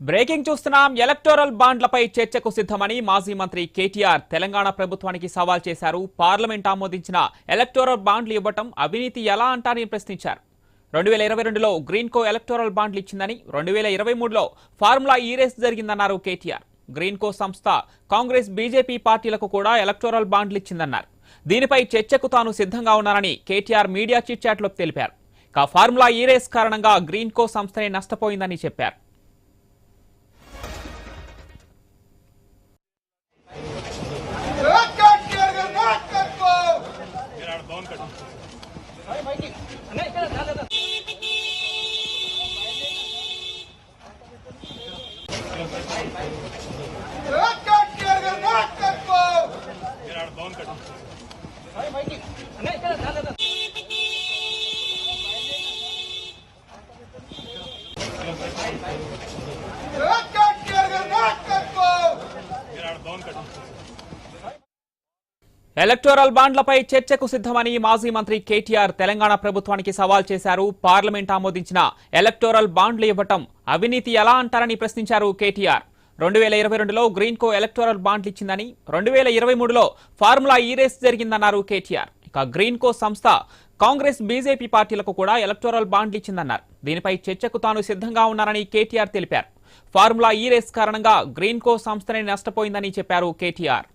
Breaking చూస్తున్నాం. Electoral బాండ్లపై చర్చకు సిద్ధమని మాజీ మంత్రి కేటీఆర్ తెలంగాణ ప్రభుత్వానికి సవాల్ చేశారు. పార్లమెంట్ ఆమోదించిన ఎలక్టోరల్ బాండ్లు ఇవ్వటం అవినీతి ఎలా అంటారని ప్రశ్నించారు. 2022లో గ్రీన్కో ఎలక్టోరల్ బాండ్లు ఇచ్చిందని, 2023లో ఫార్ములా ఈ రేస్ జరిగిందన్నారు కేటీఆర్. గ్రీన్కో సంస్థ కాంగ్రెస్ బీజేపీ పార్టీలకు కూడా ఎలక్టోరల్ బాండ్లు ఇచ్చిందన్నారు. దీనిపై చర్చకు తాను సిద్ధంగా ఉన్నారని కేటీఆర్ మీడియా చిట్ చాట్లో తెలిపారు. ఫార్ములా ఈ రేస్ కారణంగా గ్రీన్కో సంస్థనే నష్టపోయిందని చెప్పారు. ఎలక్టోరల్ బాండ్లపై చర్చకు సిద్ధమని మాజీ మంత్రి కేటీఆర్ తెలంగాణ ప్రభుత్వానికి సవాల్ చేశారు. పార్లమెంట్ ఆమోదించిన ఎలక్టోరల్ బాండ్లు ఇవ్వటం అవినీతి ఎలా అంటారని ప్రశ్నించారు కేటీఆర్. 2022లో గ్రీన్కో ఎలక్టోరల్ బాండ్లు ఇచ్చిందని, 2023లో ఫార్ములా ఈ రేస్ జరిగిందన్నారు కేటీఆర్. గ్రీన్కో సంస్థ కాంగ్రెస్ బీజేపీ పార్టీలకు కూడా ఎలక్టోరల్ బాండ్లు ఇచ్చిందన్నారు. దీనిపై చర్చకు తాను సిద్ధంగా ఉన్నారని కేటీఆర్ తెలిపారు. ఫార్ములా ఈ రేస్ కారణంగా గ్రీన్కో సంస్థనే నష్టపోయిందని చెప్పారు కేటీఆర్.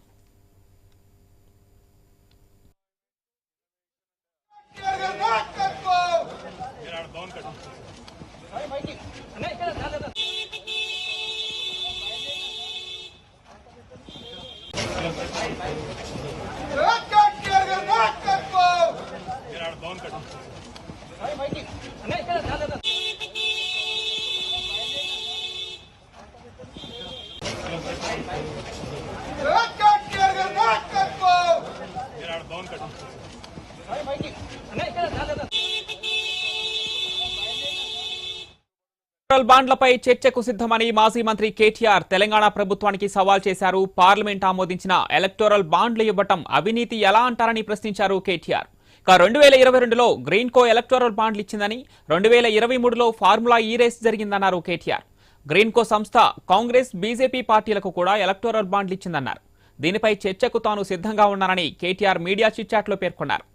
బాండ్లపై చర్చకు సిద్ధమని మాజీ మంత్రి కేటీఆర్ తెలంగాణ ప్రభుత్వానికి సవాల్ చేశారు. పార్లమెంట్ ఆమోదించిన ఎలక్టోరల్ బాండ్లు ఇవ్వటం అవినీతి ఎలా అంటారని ప్రశ్నించారు కేటీఆర్. 2022లో గ్రీన్కో ఎలక్టోరల్ బాండ్లు ఇచ్చిందని, 2023లో ఫార్ములా ఈ రేస్ జరిగిందన్నారు కేటీఆర్. గ్రీన్కో సంస్థ కాంగ్రెస్ బీజేపీ పార్టీలకు కూడా ఎలక్టోరల్ బాండ్లు ఇచ్చిందన్నారు. దీనిపై చర్చకు తాను సిద్ధంగా ఉన్నారని కేటీఆర్ మీడియా చిట్ చాట్లో పేర్కొన్నారు.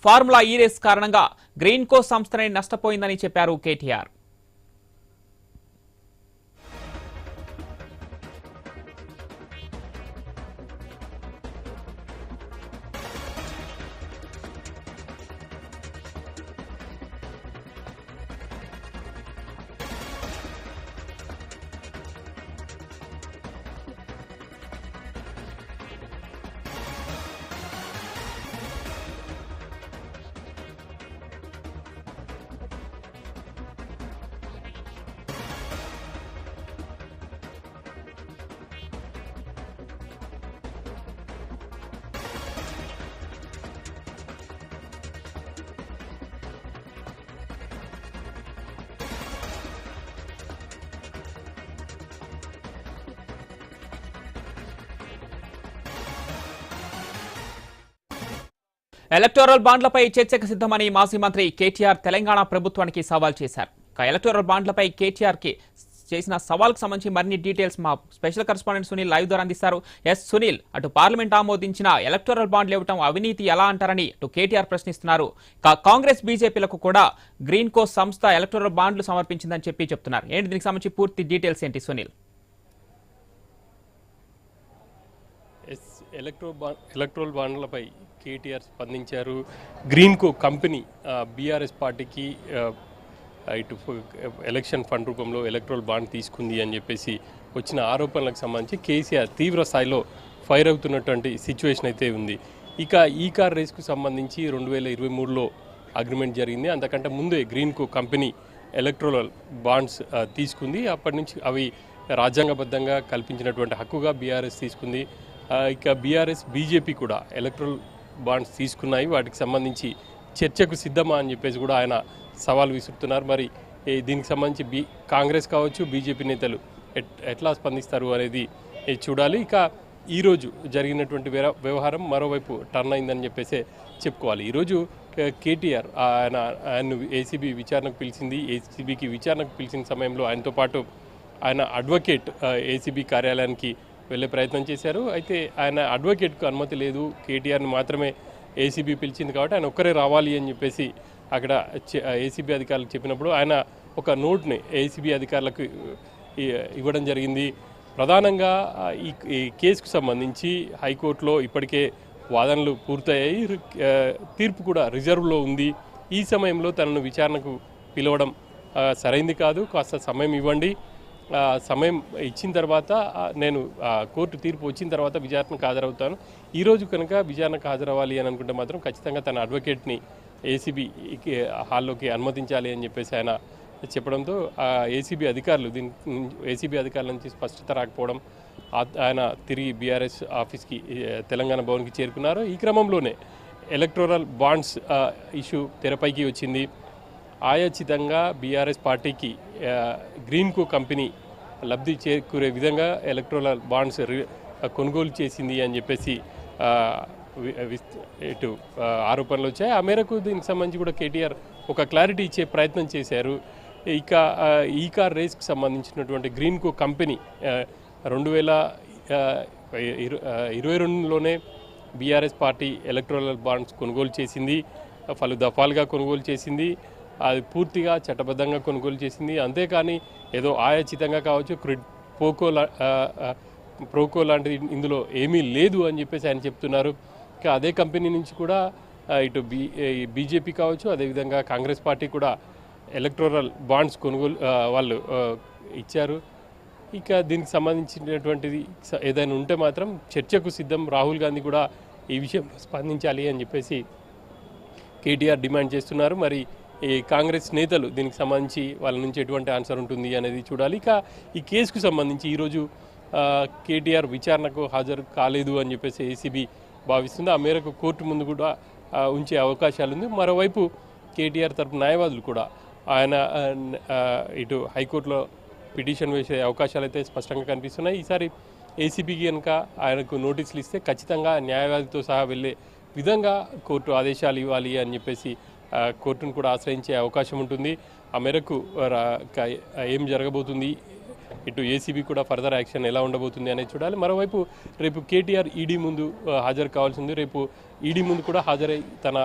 ఫార్ములా ఈ రేస్ కారణంగా గ్రీన్కో సంస్థనే నష్టపోయిందని చెప్పారు కేటీఆర్. ఎలక్టోరల్ బాండ్లపై చర్చకు సిద్ధమని మాజీ మంత్రి కేటీఆర్ తెలంగాణ ప్రభుత్వానికి సవాల్ చేశారు. ఎలక్టోరల్ బాండ్లపై కేటీఆర్ కి చేసిన సవాల్కు సంబంధించి మరిన్ని డీటెయిల్స్ మా స్పెషల్ కరెస్పాండెంట్ సునీల్ లైవ్ ద్వారా అందిస్తారు. ఎస్ సునీల్, అటు పార్లమెంట్ ఆమోదించిన ఎలక్టోరల్ బాండ్లు ఇవ్వటం అవినీతి ఎలా అంటారని అటు కేటీఆర్ ప్రశ్నిస్తున్నారు. కాంగ్రెస్ బీజేపీలకు కూడా గ్రీన్కో సంస్థ ఎలక్టోరల్ బాండ్లు సమర్పించిందని చెప్తున్నారు. ఏంటి దీనికి సంబంధించి పూర్తి డీటెయిల్స్ ఏంటి సునీల్? ఎలక్టోరల్ బాండ్లపై కేటీఆర్ స్పందించారు. గ్రీన్కో కంపెనీ బీఆర్ఎస్ పార్టీకి ఇటు ఎలక్షన్ ఫండ్ రూపంలో ఎలక్టోరల్ బాండ్ తీసుకుంది అని చెప్పేసి వచ్చిన ఆరోపణలకు సంబంధించి కేసీఆర్ తీవ్ర స్థాయిలో ఫైర్ అవుతున్నటువంటి సిచ్యువేషన్ అయితే ఉంది. ఇక ఈ కార్ రేస్కు సంబంధించి 2023లో అగ్రిమెంట్ జరిగింది. అంతకంటే ముందే గ్రీన్కో కంపెనీ ఎలక్టోరల్ బాండ్స్ తీసుకుంది. అప్పటి నుంచి అవి రాజ్యాంగబద్ధంగా కల్పించినటువంటి హక్కుగా బీఆర్ఎస్ తీసుకుంది. ఇక బీఆర్ఎస్ బీజేపీ కూడా ఎలక్టోరల్ బాండ్స్ తీసుకున్నాయి. వాటికి సంబంధించి చర్చకు సిద్ధమా అని చెప్పేసి కూడా ఆయన సవాల్ విసురుతున్నారు. మరి దీనికి సంబంధించి కాంగ్రెస్ కావచ్చు, బీజేపీ నేతలు ఎట్లా స్పందిస్తారు అనేది చూడాలి. ఇక ఈరోజు జరిగినటువంటి వ్యవహారం మరోవైపు టర్న్ అయిందని చెప్పేసి చెప్పుకోవాలి. ఈరోజు కేటీఆర్ ఆయన ఏసీబీ విచారణకు పిలిచింది. ఏసీబీకి విచారణకు పిలిచిన సమయంలో ఆయనతో పాటు ఆయన అడ్వకేట్ ఏసీబీ కార్యాలయానికి వెళ్ళే ప్రయత్నం చేశారు. అయితే ఆయన అడ్వకేట్కు అనుమతి లేదు, కేటీఆర్ని మాత్రమే ఏసీబీ పిలిచింది కాబట్టి ఆయన ఒక్కరే రావాలి అని చెప్పేసి అక్కడ ఏసీబీ అధికారులకు చెప్పినప్పుడు ఆయన ఒక నోట్ని ఏసీబీ అధికారులకు ఇవ్వడం జరిగింది. ప్రధానంగా ఈ కేసుకు సంబంధించి హైకోర్టులో ఇప్పటికే వాదనలు పూర్తయ్యాయి, తీర్పు కూడా రిజర్వ్లో ఉంది. ఈ సమయంలో తనను విచారణకు పిలవడం సరైంది కాదు, కాస్త సమయం ఇవ్వండి, సమయం ఇచ్చిన తర్వాత నేను కోర్టు తీర్పు వచ్చిన తర్వాత విచారణకు హాజరవుతాను, ఈరోజు కనుక విచారణకు హాజరవ్వాలి అని అనుకుంటే మాత్రం ఖచ్చితంగా తన అడ్వకేట్ని ఏసీబీ హాల్లోకి అనుమతించాలి అని చెప్పేసి ఆయన చెప్పడంతో ఏసీబీ అధికారులు ఏసీబీ అధికారుల నుంచి స్పష్టత రాకపోవడం ఆయన తిరిగి బీఆర్ఎస్ ఆఫీస్కి తెలంగాణ భవన్కి చేరుకున్నారు. ఈ క్రమంలోనే ఎలక్టోరల్ బాండ్స్ ఇష్యూ తెరపైకి వచ్చింది. ఆయాచితంగా బీఆర్ఎస్ పార్టీకి గ్రీన్కో కంపెనీ లబ్ధి చేకూరే విధంగా ఎలక్టోరల్ బాండ్స్ కొనుగోలు చేసింది అని చెప్పేసి ఇటు ఆరోపణలు వచ్చాయి. ఆ మేరకు దీనికి సంబంధించి కూడా కేటీఆర్ ఒక క్లారిటీ ఇచ్చే ప్రయత్నం చేశారు. ఇక ఈ కార్ రేస్కి సంబంధించినటువంటి గ్రీన్కో కంపెనీ 2022లోనే బీఆర్ఎస్ పార్టీ ఎలక్టోరల్ బాండ్స్ కొనుగోలు చేసింది, పలు దఫాలుగా కొనుగోలు చేసింది, అది పూర్తిగా చట్టబద్ధంగా కొనుగోలు చేసింది. అంతేకాని ఏదో ఆయాచితంగా కావచ్చు, ప్రోకో లాంటిది ఇందులో ఏమీ లేదు అని చెప్పేసి ఆయన చెప్తున్నారు. ఇంకా అదే కంపెనీ నుంచి కూడా ఇటు బీజేపీ కావచ్చు, అదేవిధంగా కాంగ్రెస్ పార్టీ కూడా ఎలక్టోరల్ బాండ్స్ కొనుగోలు వాళ్ళు ఇచ్చారు. ఇక దీనికి సంబంధించినటువంటిది ఏదైనా ఉంటే మాత్రం చర్చకు సిద్ధం, రాహుల్ గాంధీ కూడా ఈ విషయంలో స్పందించాలి అని చెప్పేసి కేటీఆర్ డిమాండ్ చేస్తున్నారు. మరి ఈ కాంగ్రెస్ నేతలు దీనికి సంబంధించి వాళ్ళ నుంచి ఎటువంటి ఆన్సర్ ఉంటుంది అనేది చూడాలి. ఇక ఈ కేసుకు సంబంధించి ఈరోజు కేటీఆర్ విచారణకు హాజరు కాలేదు అని చెప్పేసి ఏసీబీ భావిస్తుంది. ఆ మేరకు కోర్టు ముందు కూడా ఉంచే అవకాశాలు ఉంది. మరోవైపు కేటీఆర్ తరపు న్యాయవాదులు కూడా ఆయన ఇటు హైకోర్టులో పిటిషన్ వేసే అవకాశాలు అయితే స్పష్టంగా కనిపిస్తున్నాయి. ఈసారి ఏసీబీకి కనుక ఆయనకు నోటీసులు ఇస్తే ఖచ్చితంగా న్యాయవాదితో సహా వెళ్ళే విధంగా కోర్టు ఆదేశాలు ఇవ్వాలి అని చెప్పేసి కోర్టును కూడా ఆశ్రయించే అవకాశం ఉంటుంది. ఆ మేరకు ఏం జరగబోతుంది, ఇటు ఏసీబీ కూడా ఫర్దర్ యాక్షన్ ఎలా ఉండబోతుంది అనేది చూడాలి. మరోవైపు రేపు కేటీఆర్ ఈడీ ముందు హాజరు కావాల్సి ఉంది. రేపు ఈడీ ముందు కూడా హాజరై తన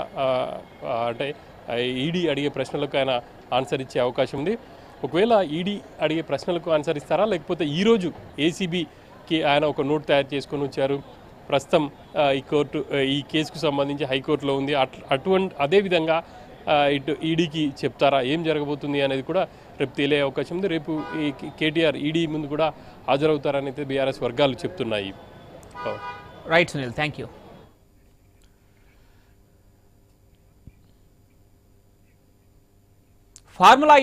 అంటే ఈడీ అడిగే ప్రశ్నలకు ఆయన ఆన్సర్ ఇచ్చే అవకాశం ఉంది. ఒకవేళ ఈడీ అడిగే ప్రశ్నలకు ఆన్సర్ ఇస్తారా, లేకపోతే ఈరోజు ఏసీబీకి ఆయన ఒక నోట్ తయారు చేసుకొని వచ్చారు, ప్రస్తుతం ఈ కేసుకు సంబంధించి హైకోర్టులో ఉంది, అదేవిధంగా ఇటు ఈడీకి చెప్తారా, ఏం జరగబోతుంది అనేది కూడా రేపు తేలే అవకాశం ఉంది. రేపు ఈ కేటీఆర్ ఈడీ ముందు కూడా హాజరవుతారని అయితే బీఆర్ఎస్ వర్గాలు చెప్తున్నాయి. Right Sunil, thank you. Formula